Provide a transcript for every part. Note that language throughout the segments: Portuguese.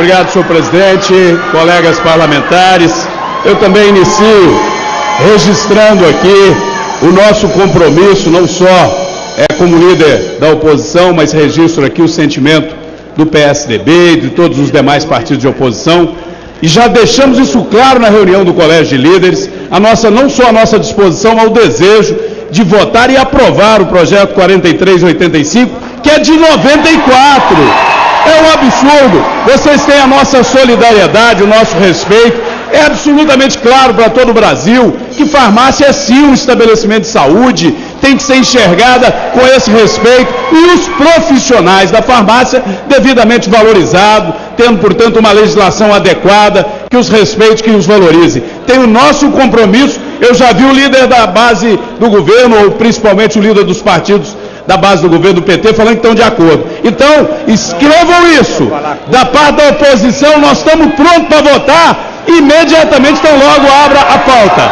Obrigado, senhor presidente, colegas parlamentares. Eu também inicio registrando aqui o nosso compromisso, não só como líder da oposição, mas registro aqui o sentimento do PSDB e de todos os demais partidos de oposição. E já deixamos isso claro na reunião do Colégio de Líderes, não só a nossa disposição, ao desejo de votar e aprovar o projeto 4385, que é de 94. É um absurdo. Vocês têm a nossa solidariedade, o nosso respeito. É absolutamente claro para todo o Brasil que farmácia é sim um estabelecimento de saúde, tem que ser enxergada com esse respeito, e os profissionais da farmácia devidamente valorizados, tendo, portanto, uma legislação adequada, que os respeite, que os valorize. Tem o nosso compromisso. Eu já vi o líder da base do governo, ou principalmente o líder dos partidos da base do governo do PT, falando que estão de acordo. Então, escrevam isso. Da parte da oposição, nós estamos prontos para votar, imediatamente, então logo abra a pauta.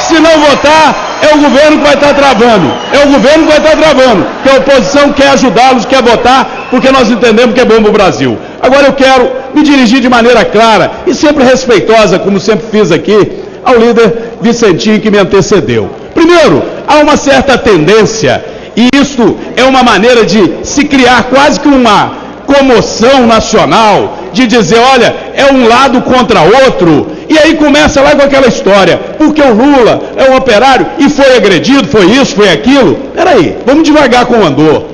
Se não votar, é o governo que vai estar travando. É o governo que vai estar travando, que a oposição quer ajudá-los, quer votar, porque nós entendemos que é bom para o Brasil. Agora eu quero me dirigir de maneira clara e sempre respeitosa, como sempre fiz aqui, ao líder Vicentinho, que me antecedeu. Primeiro, há uma certa tendência, e isto é uma maneira de se criar quase que uma comoção nacional, de dizer, olha, é um lado contra outro, e aí começa lá com aquela história, porque o Lula é um operário e foi agredido, foi isso, foi aquilo. Peraí, vamos devagar com o andor.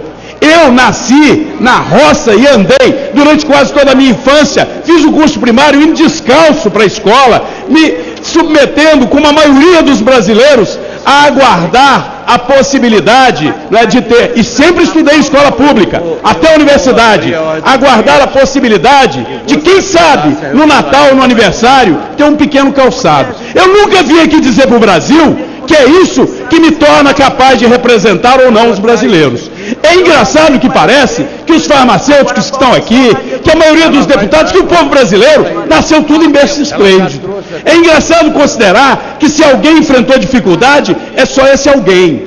Eu nasci na roça e andei durante quase toda a minha infância, fiz o curso primário indo descalço para a escola, me submetendo, como a maioria dos brasileiros, a aguardar a possibilidade, né, de ter, e sempre estudei em escola pública, até a universidade, aguardar a possibilidade de, quem sabe, no Natal ou no aniversário, ter um pequeno calçado. Eu nunca vim aqui dizer para o Brasil que é isso que me torna capaz de representar ou não os brasileiros. É engraçado que parece que os farmacêuticos que estão aqui, que a maioria dos deputados, que o povo brasileiro nasceu tudo em berço esplêndido. É engraçado considerar que se alguém enfrentou dificuldade, é só esse alguém.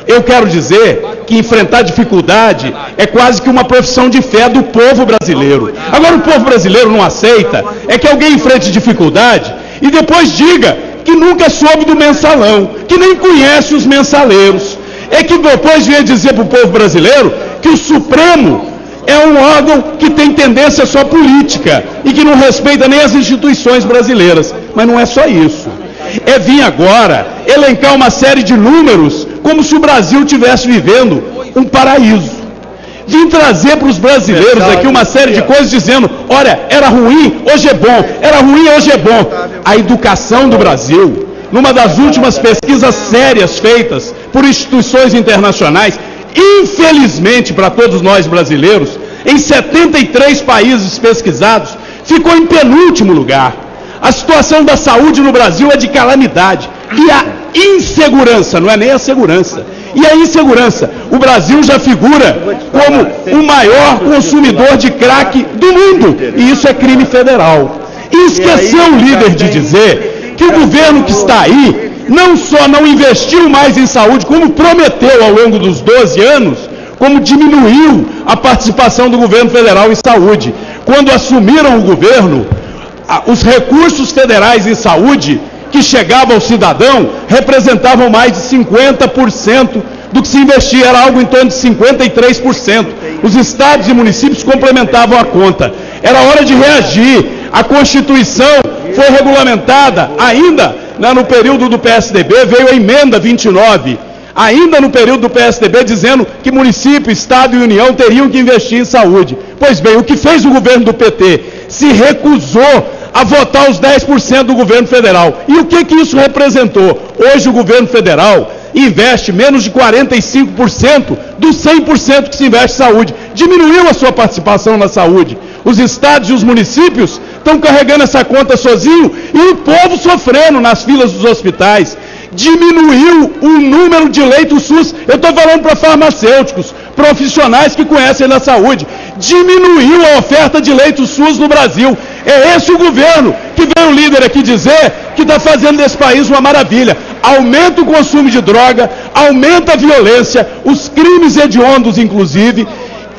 Eu quero dizer que enfrentar dificuldade é quase que uma profissão de fé do povo brasileiro. Agora o povo brasileiro não aceita, é que alguém enfrente dificuldade e depois diga que nunca soube do mensalão, que nem conhece os mensaleiros. É que depois venha dizer para o povo brasileiro que o Supremo é um órgão que tem tendência só política e que não respeita nem as instituições brasileiras. Mas não é só isso. É vir agora elencar uma série de números como se o Brasil estivesse vivendo um paraíso. Vim trazer para os brasileiros aqui uma série de coisas dizendo, olha, era ruim, hoje é bom, era ruim, hoje é bom. A educação do Brasil, numa das últimas pesquisas sérias feitas por instituições internacionais, infelizmente para todos nós brasileiros, em 73 países pesquisados, ficou em penúltimo lugar. A situação da saúde no Brasil é de calamidade. E a insegurança, não é nem a segurança, e a insegurança. O Brasil já figura como o maior consumidor de crack do mundo, e isso é crime federal. E esqueceu o líder de dizer que o governo que está aí não só não investiu mais em saúde, como prometeu ao longo dos 12 anos, como diminuiu a participação do governo federal em saúde. Quando assumiram o governo, os recursos federais em saúde que chegavam ao cidadão representavam mais de 50% do que se investia, era algo em torno de 53%. Os estados e municípios complementavam a conta. Era hora de reagir. A Constituição foi regulamentada ainda, né, no período do PSDB, veio a emenda 29, ainda no período do PSDB, dizendo que município, estado e União teriam que investir em saúde. Pois bem, o que fez o governo do PT? Se recusou a votar os 10% do governo federal. E o que isso representou? Hoje o governo federal investe menos de 45% dos 100% que se investe em saúde. Diminuiu a sua participação na saúde. Os estados e os municípios estão carregando essa conta sozinho e o povo sofrendo nas filas dos hospitais. Diminuiu o número de leitos SUS. Eu estou falando para farmacêuticos, profissionais que conhecem da saúde. Diminuiu a oferta de leitos SUS no Brasil. É esse o governo que veio o líder aqui dizer que está fazendo desse país uma maravilha. Aumenta o consumo de droga, aumenta a violência, os crimes hediondos inclusive,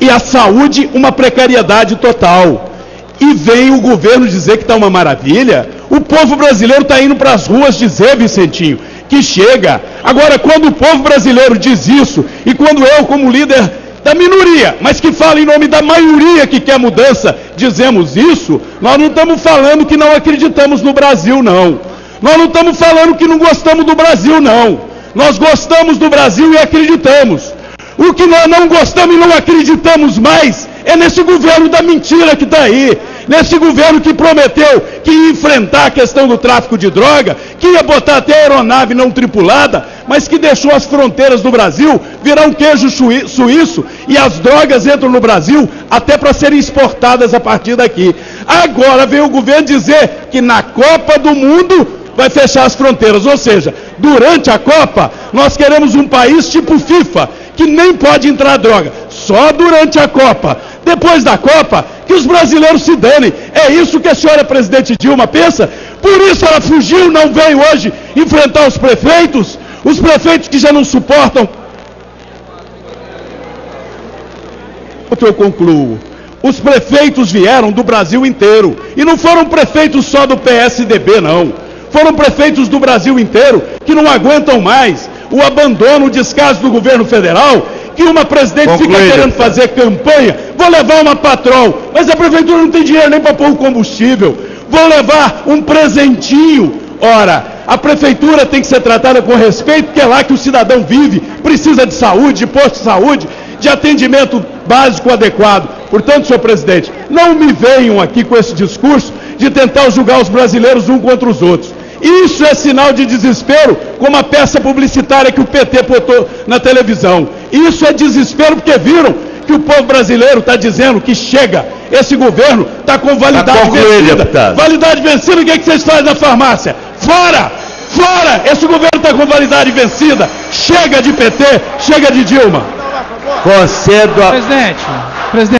e a saúde uma precariedade total. e vem o governo dizer que está uma maravilha. O povo brasileiro está indo para as ruas dizer, Vicentinho, que chega. Agora, quando o povo brasileiro diz isso, e quando eu, como líder da minoria, mas que fala em nome da maioria que quer mudança, dizemos isso, nós não estamos falando que não acreditamos no Brasil, não. Nós não estamos falando que não gostamos do Brasil, não. Nós gostamos do Brasil e acreditamos. O que nós não gostamos e não acreditamos mais é nesse governo da mentira que está aí. Nesse governo que prometeu que ia enfrentar a questão do tráfico de droga, que ia botar até aeronave não tripulada, mas que deixou as fronteiras do Brasil virar um queijo suíço e as drogas entram no Brasil até para serem exportadas a partir daqui. Agora vem o governo dizer que na Copa do Mundo vai fechar as fronteiras, ou seja, durante a Copa nós queremos um país tipo FIFA, que nem pode entrar droga, só durante a Copa. Depois da Copa, que os brasileiros se danem. É isso que a senhora presidente Dilma pensa? Por isso ela fugiu, não veio hoje enfrentar os prefeitos que já não suportam. Eu concluo. Os prefeitos vieram do Brasil inteiro, e não foram prefeitos só do PSDB, não. Foram prefeitos do Brasil inteiro que não aguentam mais o abandono, o descaso do governo federal, que uma presidente fica querendo fazer campanha, vou levar uma Patrol, mas a prefeitura não tem dinheiro nem para pôr o combustível, vou levar um presentinho. Ora, a prefeitura tem que ser tratada com respeito, porque é lá que o cidadão vive, precisa de saúde, de posto de saúde, de atendimento básico adequado. Portanto, senhor presidente, não me venham aqui com esse discurso de tentar julgar os brasileiros uns contra os outros. Isso é sinal de desespero, como a peça publicitária que o PT botou na televisão. Isso é desespero porque viram que o povo brasileiro está dizendo que chega. Esse governo está com validade vencida. Deputado. Validade vencida, o que vocês fazem na farmácia? Fora! Fora! Esse governo está com validade vencida. Chega de PT, chega de Dilma. Concedo a... Presidente.